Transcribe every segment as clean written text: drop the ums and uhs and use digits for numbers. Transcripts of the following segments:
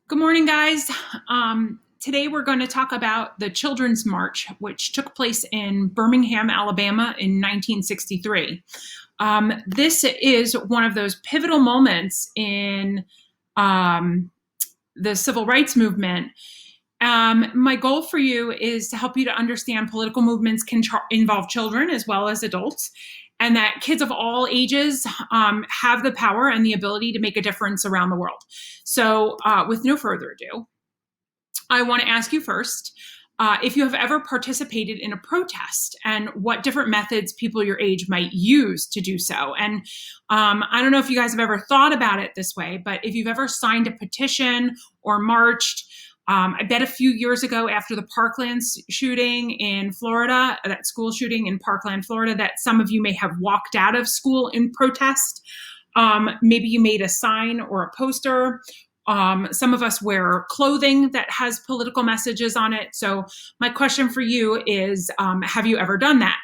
Good morning, guys. Today we're going to talk about the Children's March, which took place in Birmingham, Alabama in 1963. This is one of those pivotal moments in the civil rights movement. My goal for you is to help you to understand political movements can involve children as well as adults, and that kids of all ages have the power and the ability to make a difference around the world. So with no further ado, I want to ask you first if you have ever participated in a protest and what different methods people your age might use to do so. And I don't know if you guys have ever thought about it this way, but if you've ever signed a petition or marched, I bet a few years ago after the Parkland shooting in Florida, that school shooting in Parkland, Florida, that some of you may have walked out of school in protest. Maybe you made a sign or a poster. Some of us wear clothing that has political messages on it. So my question for you is, have you ever done that?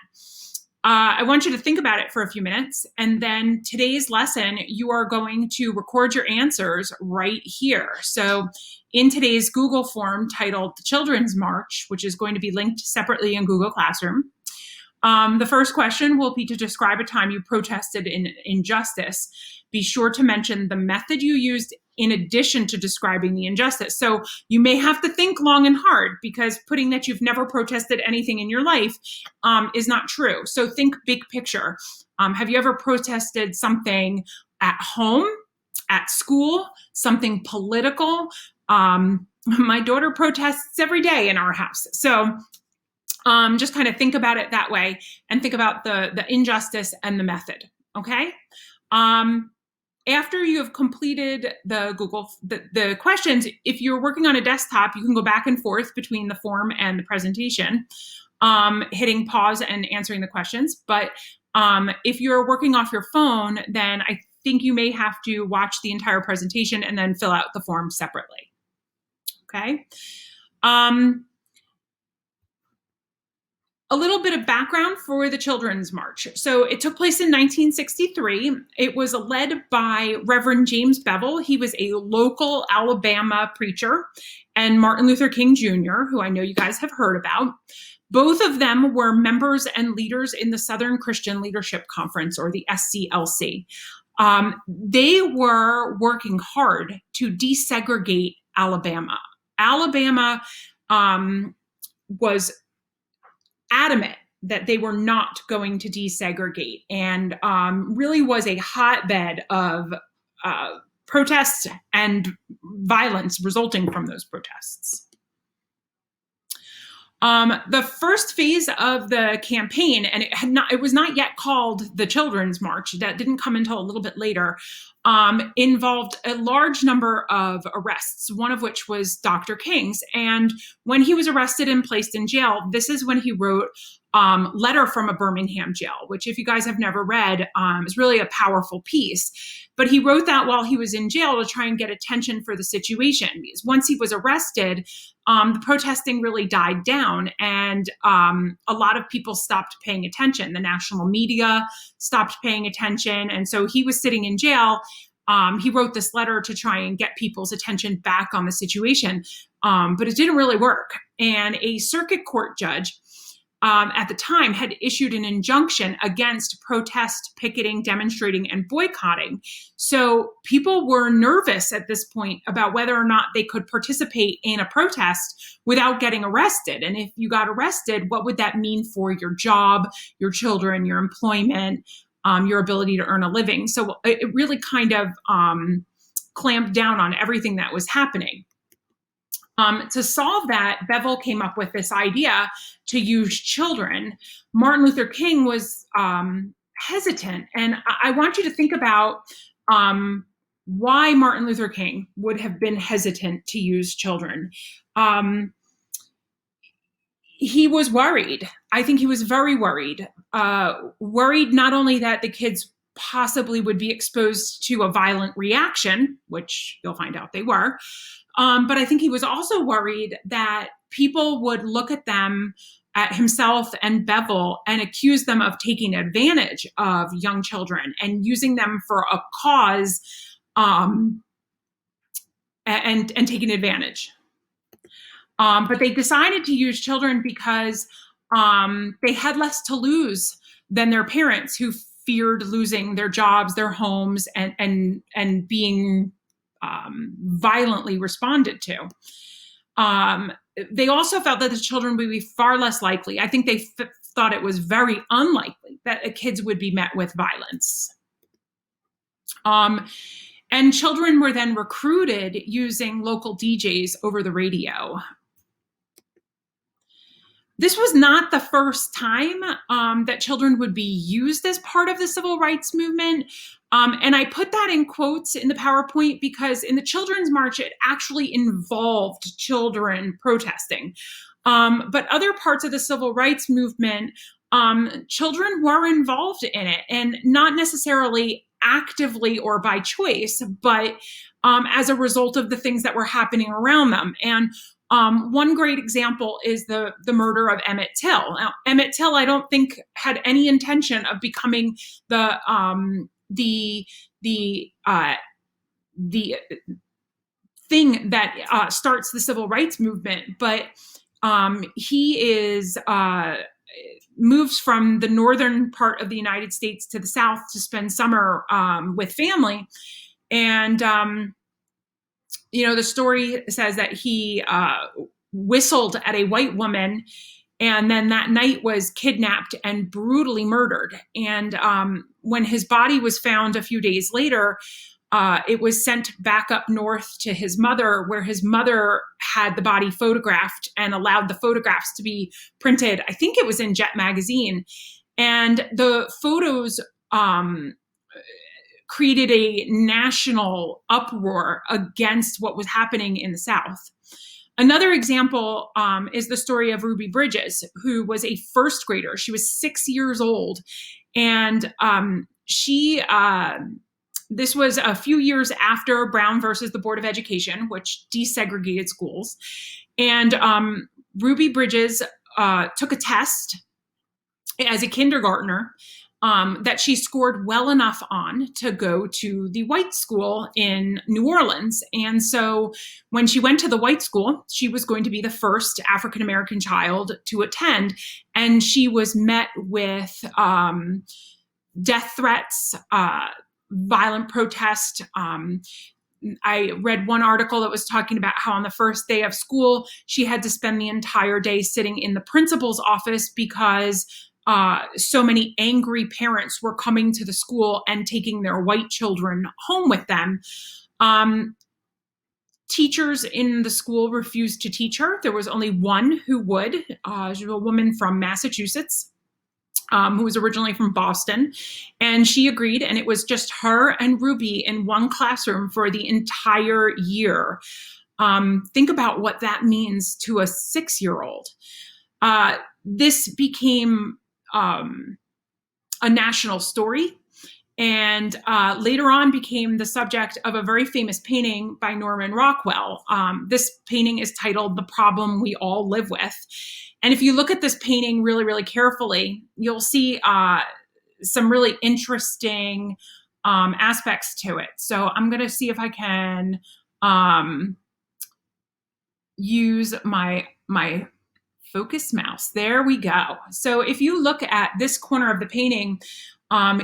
I want you to think about it for a few minutes. And then today's lesson, you are going to record your answers right here. So in today's Google form titled The Children's March, which is going to be linked separately in Google Classroom, the first question will be to describe a time you protested an injustice. Be sure to mention the method you used in addition to describing the injustice. So you may have to think long and hard, because putting that you've never protested anything in your life is not true. So think big picture. Have you ever protested something at home, at school, something political? My daughter protests every day in our house. So just kind of think about it that way and think about the injustice and the method, okay? After you have completed the questions, if you're working on a desktop, you can go back and forth between the form and the presentation, hitting pause and answering the questions. But if you're working off your phone, then I think you may have to watch the entire presentation and then fill out the form separately, okay? A little bit of background for the Children's March. So it took place in 1963. It was led by Reverend James Bevel. He was a local Alabama preacher, and Martin Luther King Jr., who I know you guys have heard about. Both of them were members and leaders in the Southern Christian Leadership Conference, or the SCLC. They were working hard to desegregate Alabama. Alabama was adamant that they were not going to desegregate, and really was a hotbed of protests and violence resulting from those protests. The first phase of the campaign, and it was not yet called the Children's March, that didn't come until a little bit later, involved a large number of arrests, one of which was Dr. King's. And when he was arrested and placed in jail, this is when he wrote Letter from a Birmingham Jail, which, if you guys have never read, is really a powerful piece. But he wrote that while he was in jail to try and get attention for the situation, because once he was arrested, the protesting really died down, and a lot of people stopped paying attention. The national media stopped paying attention, and so he was sitting in jail. He wrote this letter to try and get people's attention back on the situation, but it didn't really work. And a circuit court judge at the time had issued an injunction against protest, picketing, demonstrating, and boycotting. So people were nervous at this point about whether or not they could participate in a protest without getting arrested. And if you got arrested, what would that mean for your job, your children, your employment, your ability to earn a living? So it really kind of clamped down on everything that was happening. To solve that, Bevel came up with this idea to use children. Martin Luther King was hesitant, and I want you to think about why Martin Luther King would have been hesitant to use children. He was worried. I think he was very worried. Worried not only that the kids possibly would be exposed to a violent reaction, which you'll find out they were, but I think he was also worried that people would look at them, at himself and Bevel, and accuse them of taking advantage of young children and using them for a cause and taken advantage. But they decided to use children because they had less to lose than their parents, who feared losing their jobs, their homes, and being violently responded to. They also felt that the children would be far less likely. I think they thought it was very unlikely that kids would be met with violence. And children were then recruited using local DJs over the radio. This was not the first time that children would be used as part of the civil rights movement. And I put that in quotes in the PowerPoint because in the Children's March, it actually involved children protesting. But other parts of the civil rights movement, children were involved in it, and not necessarily actively or by choice, but as a result of the things that were happening around them. And one great example is the murder of Emmett Till. Now, Emmett Till, I don't think, had any intention of becoming the thing that starts the civil rights movement, but he moves from the northern part of the United States to the South to spend summer with family. And, the story says that he whistled at a white woman, and then that night was kidnapped and brutally murdered. And when his body was found a few days later, it was sent back up north to his mother, where his mother had the body photographed and allowed the photographs to be printed. I think it was in Jet magazine. And the photos created a national uproar against what was happening in the South. Another example is the story of Ruby Bridges, who was a first grader. She was 6 years old. And this was a few years after Brown versus the Board of Education, which desegregated schools. And Ruby Bridges took a test as a kindergartner that she scored well enough on to go to the white school in New Orleans. And so when she went to the white school, she was going to be the first African-American child to attend. And she was met with death threats, violent protest. I read one article that was talking about how on the first day of school, she had to spend the entire day sitting in the principal's office because so many angry parents were coming to the school and taking their white children home with them. Teachers in the school refused to teach her. There was only one who would. She was a woman from Massachusetts, who was originally from Boston, and she agreed, and it was just her and Ruby in one classroom for the entire year. Think about what that means to a 6-year-old. This became a national story, and later on became the subject of a very famous painting by Norman Rockwell. This painting is titled "The Problem We All Live With." And if you look at this painting really, really carefully, you'll see some really interesting aspects to it. So I'm going to see if I can use my focus mouse. There we go. So if you look at this corner of the painting,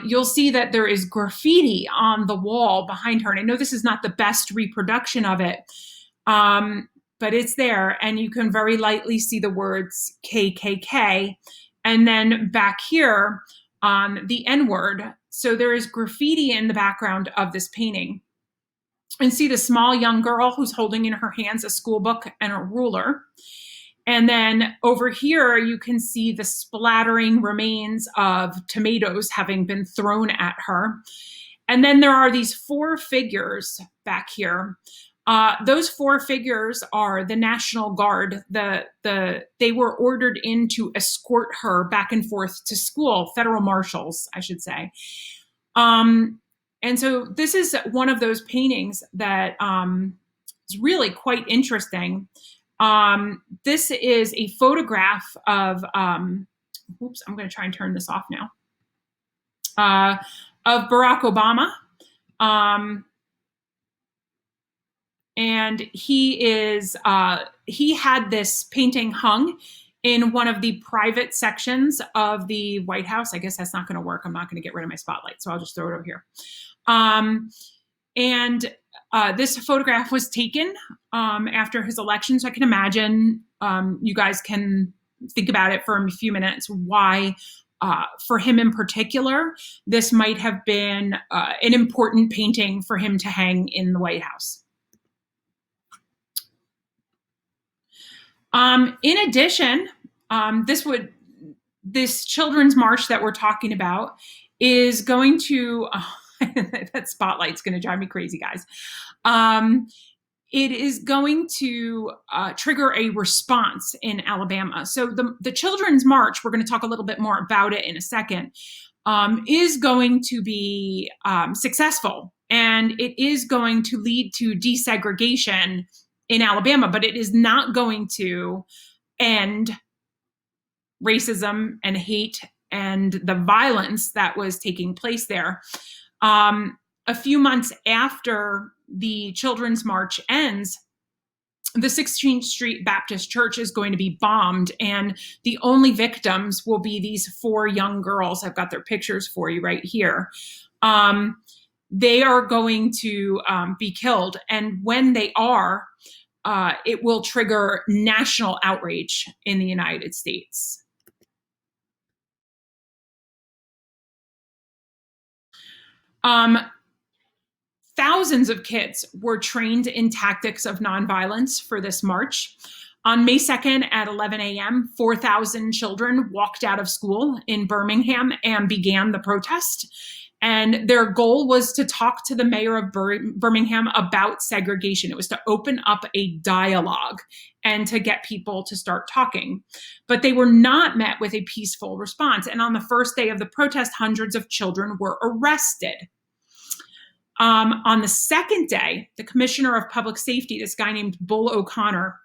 you'll see that there is graffiti on the wall behind her. And I know this is not the best reproduction of it, but it's there. And you can very lightly see the words KKK. And then back here, the N-word. So there is graffiti in the background of this painting. And see the small young girl who's holding in her hands a school book and a ruler. And then over here, you can see the splattering remains of tomatoes having been thrown at her. And then there are these 4 figures back here. Those 4 figures are the National Guard. They were ordered in to escort her back and forth to school, federal marshals, I should say. And so this is one of those paintings that is really quite interesting. This is a photograph of, oops, I'm going to try and turn this off now, of Barack Obama. and he had this painting hung in one of the private sections of the White House. I guess that's not going to work. I'm not going to get rid of my spotlight, so I'll just throw it over here. And this photograph was taken after his election. So I can imagine you guys can think about it for a few minutes why, for him in particular, this might have been an important painting for him to hang in the White House. In addition, this children's march that we're talking about is going to, that spotlight's going to drive me crazy, guys. It is going to trigger a response in Alabama. So the children's march, we're going to talk a little bit more about it in a second, is going to be successful, and it is going to lead to desegregation in Alabama, but it is not going to end racism and hate and the violence that was taking place there. A few months after the Children's March ends, the 16th Street Baptist Church is going to be bombed, and the only victims will be these 4 young girls. I've got their pictures for you right here. They are going to be killed, and when they are, it will trigger national outrage in the United States. Thousands of kids were trained in tactics of nonviolence for this march. On May 2nd at 11 a.m., 4,000 children walked out of school in Birmingham and began the protest. And their goal was to talk to the mayor of Birmingham about segregation. It was to open up a dialogue and to get people to start talking. But they were not met with a peaceful response. And on the first day of the protest, hundreds of children were arrested. On the second day, the commissioner of public safety, this guy named Bull O'Connor,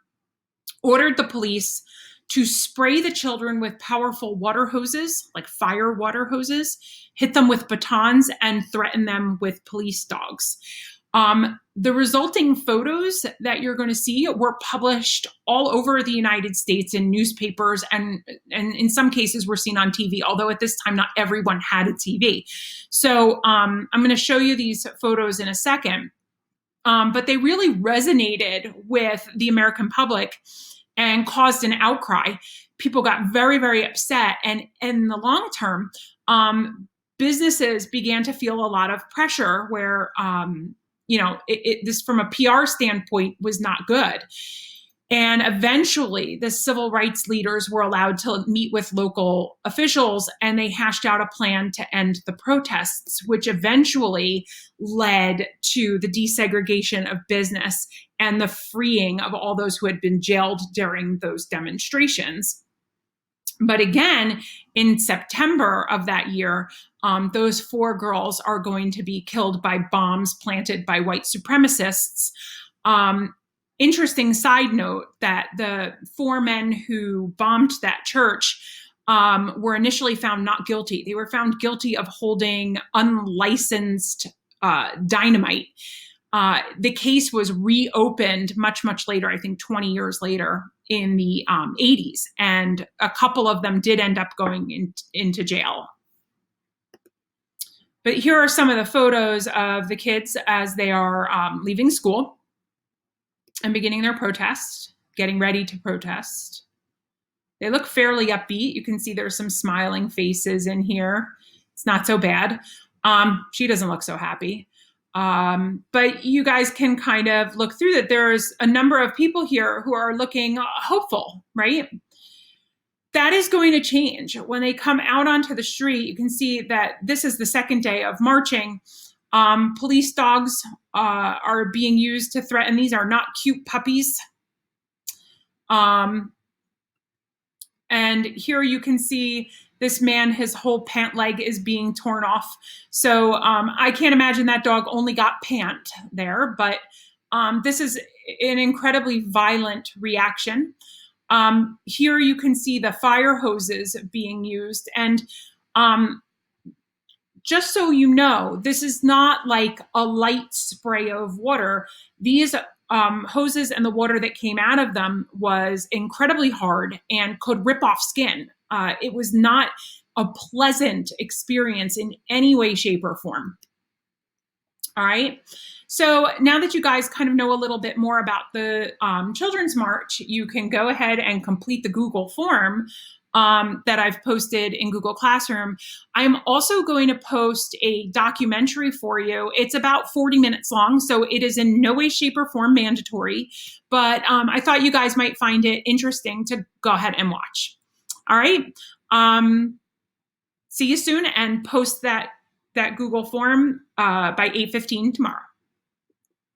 ordered the police to spray the children with powerful water hoses, like fire water hoses, hit them with batons, and threaten them with police dogs. The resulting photos that you're going to see were published all over the United States in newspapers, and in some cases were seen on TV, although at this time not everyone had a TV. So I'm going to show you these photos in a second, but they really resonated with the American public and caused an outcry. People got very, very upset, and in the long term, businesses began to feel a lot of pressure where this from a PR standpoint was not good. And eventually the civil rights leaders were allowed to meet with local officials, and they hashed out a plan to end the protests, which eventually led to the desegregation of business and the freeing of all those who had been jailed during those demonstrations. But again, in September of that year, those 4 girls are going to be killed by bombs planted by white supremacists. Interesting side note that the 4 men who bombed that church were initially found not guilty. They were found guilty of holding unlicensed dynamite. The case was reopened much, much later, I think 20 years later in the 80s. And a couple of them did end up going into jail. But here are some of the photos of the kids as they are leaving school and beginning their protest, getting ready to protest. They look fairly upbeat. You can see there's some smiling faces in here. It's not so bad. She doesn't look so happy. But you guys can kind of look through that. There's a number of people here who are looking hopeful, right? That is going to change. When they come out onto the street, you can see that this is the second day of marching. Police dogs are being used to threaten. These are not cute puppies. And here you can see this man, his whole pant leg is being torn off. So I can't imagine that dog only got pant there, but this is an incredibly violent reaction. Here you can see the fire hoses being used. And just so you know, this is not like a light spray of water. These hoses and the water that came out of them was incredibly hard and could rip off skin. It was not a pleasant experience in any way, shape, or form. All right. So now that you guys kind of know a little bit more about the Children's March, you can go ahead and complete the Google form that I've posted in Google Classroom. I'm also going to post a documentary for you. It's about 40 minutes long, so it is in no way, shape, or form mandatory, but I thought you guys might find it interesting to go ahead and watch. All right. See you soon, and post that Google form by 8:15 tomorrow.